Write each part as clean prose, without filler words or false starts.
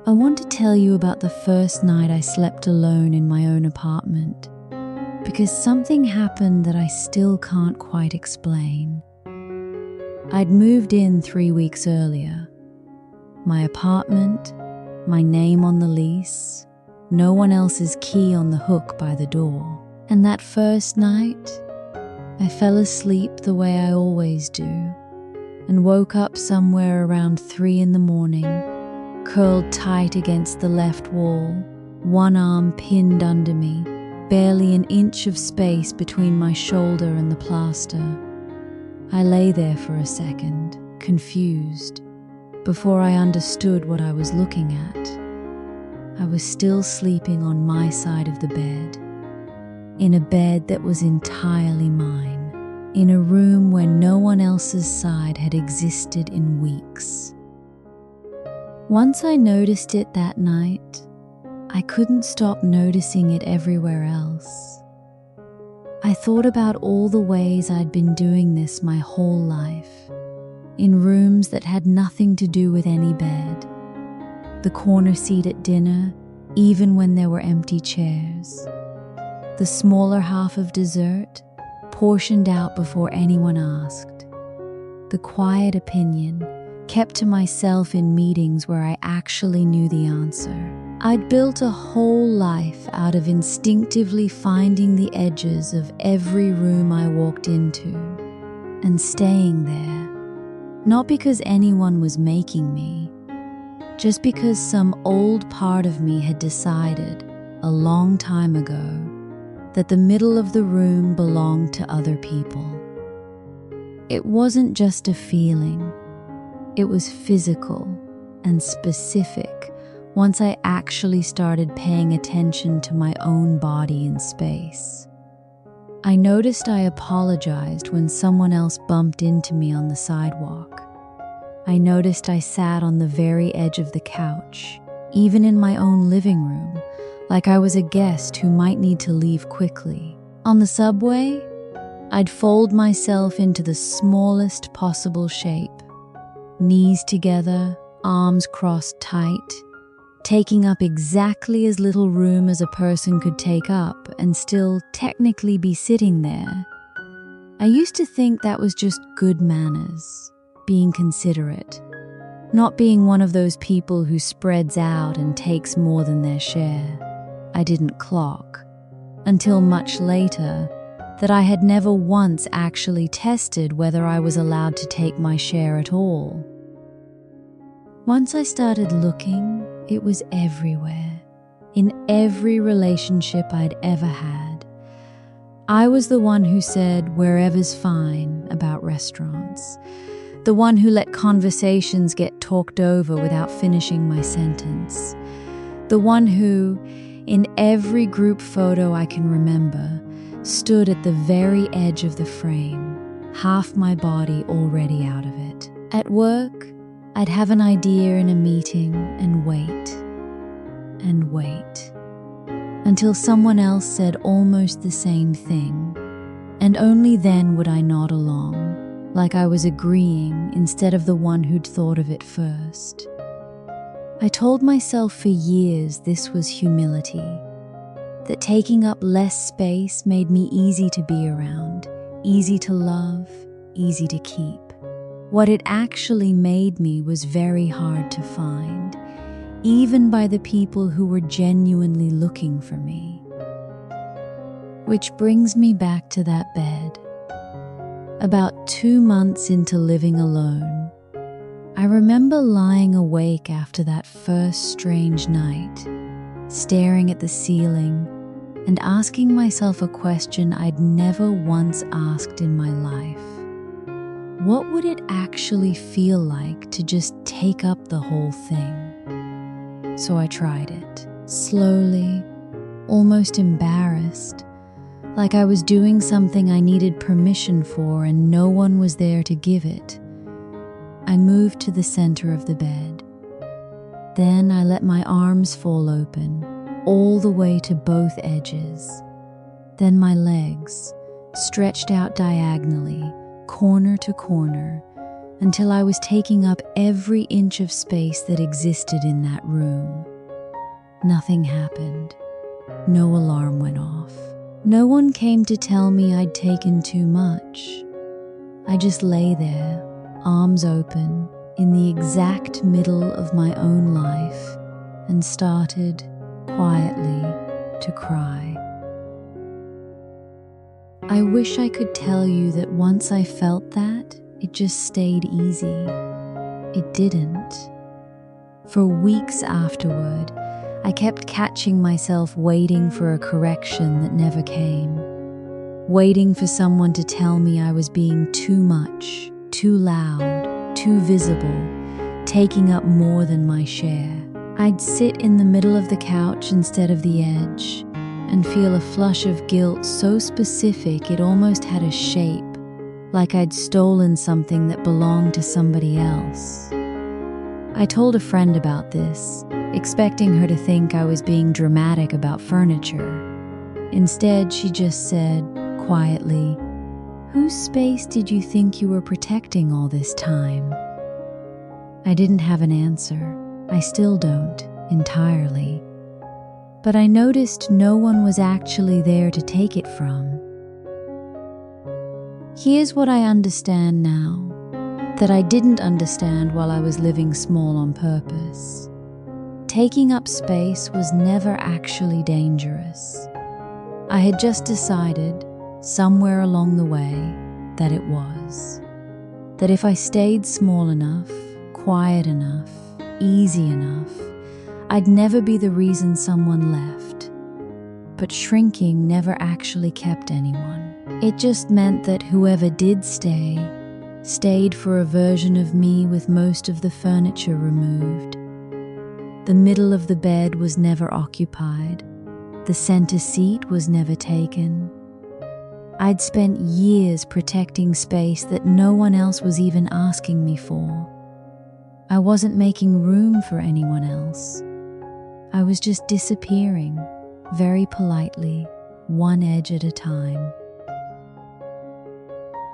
I want to tell you about the first night I slept alone in my own apartment, because something happened that I still can't quite explain. I'd moved in 3 weeks earlier. My apartment, my name on the lease, no one else's key on the hook by the door. And that first night, I fell asleep the way I always do, and woke up somewhere around 3 in the morning, curled tight against the left wall, one arm pinned under me, barely an inch of space between my shoulder and the plaster. I lay there for a second, confused, before I understood what I was looking at. I was still sleeping on my side of the bed, in a bed that was entirely mine, in a room where no one else's side had existed in weeks. Once I noticed it that night, I couldn't stop noticing it everywhere else. I thought about all the ways I'd been doing this my whole life, in rooms that had nothing to do with any bed, the corner seat at dinner, even when there were empty chairs, the smaller half of dessert, portioned out before anyone asked, the quiet opinion, kept to myself in meetings where I actually knew the answer. I'd built a whole life out of instinctively finding the edges of every room I walked into and staying there, not because anyone was making me, just because some old part of me had decided a long time ago that the middle of the room belonged to other people. It wasn't just a feeling. It was physical and specific once I actually started paying attention to my own body in space. I noticed I apologized when someone else bumped into me on the sidewalk. I noticed I sat on the very edge of the couch, even in my own living room, like I was a guest who might need to leave quickly. On the subway, I'd fold myself into the smallest possible shape, knees together, arms crossed tight, taking up exactly as little room as a person could take up and still technically be sitting there. I used to think that was just good manners, being considerate, not being one of those people who spreads out and takes more than their share. I didn't clock, until much later, that I had never once actually tested whether I was allowed to take my share at all. Once I started looking, it was everywhere, in every relationship I'd ever had. I was the one who said wherever's fine about restaurants, the one who let conversations get talked over without finishing my sentence, the one who, in every group photo I can remember, stood at the very edge of the frame, half my body already out of it. At work, I'd have an idea in a meeting and wait, until someone else said almost the same thing, and only then would I nod along, like I was agreeing instead of the one who'd thought of it first. I told myself for years this was humility, that taking up less space made me easy to be around, easy to love, easy to keep. What it actually made me was very hard to find, even by the people who were genuinely looking for me. Which brings me back to that bed. About 2 months into living alone, I remember lying awake after that first strange night, staring at the ceiling and asking myself a question I'd never once asked in my life. What would it actually feel like to just take up the whole thing? So I tried it, slowly, almost embarrassed, like I was doing something I needed permission for and no one was there to give it. I moved to the center of the bed. Then I let my arms fall open, all the way to both edges. Then my legs, stretched out diagonally, corner to corner, until I was taking up every inch of space that existed in that room. Nothing happened. No alarm went off. No one came to tell me I'd taken too much. I just lay there, arms open, in the exact middle of my own life, and started, quietly, to cry. I wish I could tell you that once I felt that, it just stayed easy. It didn't. For weeks afterward, I kept catching myself waiting for a correction that never came. Waiting for someone to tell me I was being too much, too loud, too visible, taking up more than my share. I'd sit in the middle of the couch instead of the edge, and feel a flush of guilt so specific it almost had a shape, like I'd stolen something that belonged to somebody else. I told a friend about this, expecting her to think I was being dramatic about furniture. Instead, she just said, quietly, "Whose space did you think you were protecting all this time?" I didn't have an answer. I still don't, entirely. But I noticed no one was actually there to take it from. Here's what I understand now, that I didn't understand while I was living small on purpose. Taking up space was never actually dangerous. I had just decided, somewhere along the way, that it was. That if I stayed small enough, quiet enough, easy enough, I'd never be the reason someone left. But shrinking never actually kept anyone. It just meant that whoever did stay, stayed for a version of me with most of the furniture removed. The middle of the bed was never occupied. The center seat was never taken. I'd spent years protecting space that no one else was even asking me for. I wasn't making room for anyone else. I was just disappearing, very politely, one edge at a time.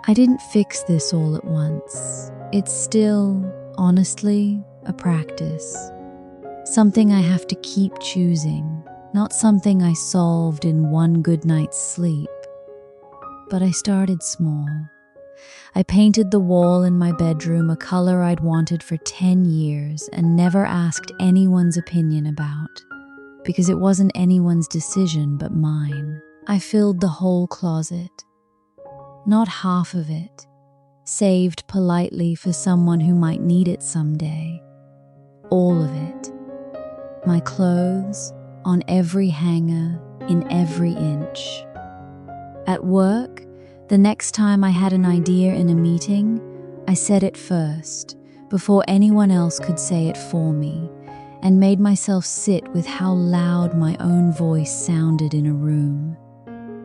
I didn't fix this all at once. It's still, honestly, a practice. Something I have to keep choosing, not something I solved in one good night's sleep. But I started small. I painted the wall in my bedroom a color I'd wanted for 10 years and never asked anyone's opinion about, because it wasn't anyone's decision but mine. I filled the whole closet. Not half of it, saved politely for someone who might need it someday. All of it. My clothes, on every hanger, in every inch. At work, the next time I had an idea in a meeting, I said it first, before anyone else could say it for me, and made myself sit with how loud my own voice sounded in a room.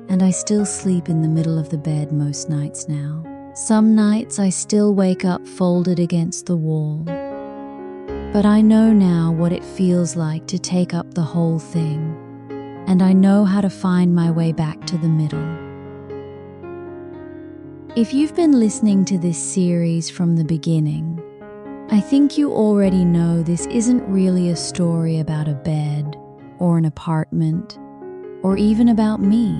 And I still sleep in the middle of the bed most nights now. Some nights I still wake up folded against the wall. But I know now what it feels like to take up the whole thing, and I know how to find my way back to the middle. If you've been listening to this series from the beginning, I think you already know this isn't really a story about a bed, or an apartment, or even about me.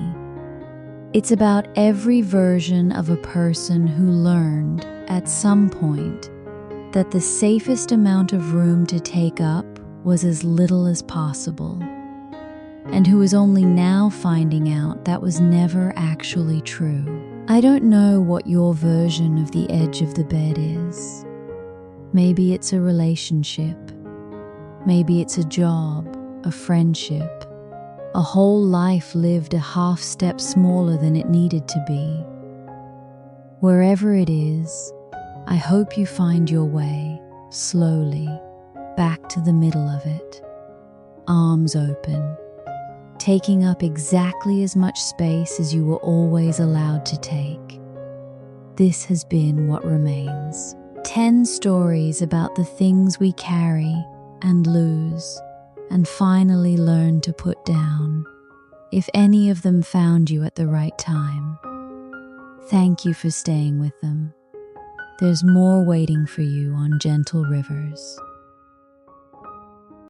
It's about every version of a person who learned, at some point, that the safest amount of room to take up was as little as possible, and who is only now finding out that was never actually true. I don't know what your version of the edge of the bed is. Maybe it's a relationship. Maybe it's a job, a friendship, a whole life lived a half step smaller than it needed to be. Wherever it is, I hope you find your way, slowly, back to the middle of it. Arms open, taking up exactly as much space as you were always allowed to take. This has been What Remains. 10 stories about the things we carry and lose and finally learn to put down, if any of them found you at the right time. Thank you for staying with them. There's more waiting for you on gentle rivers.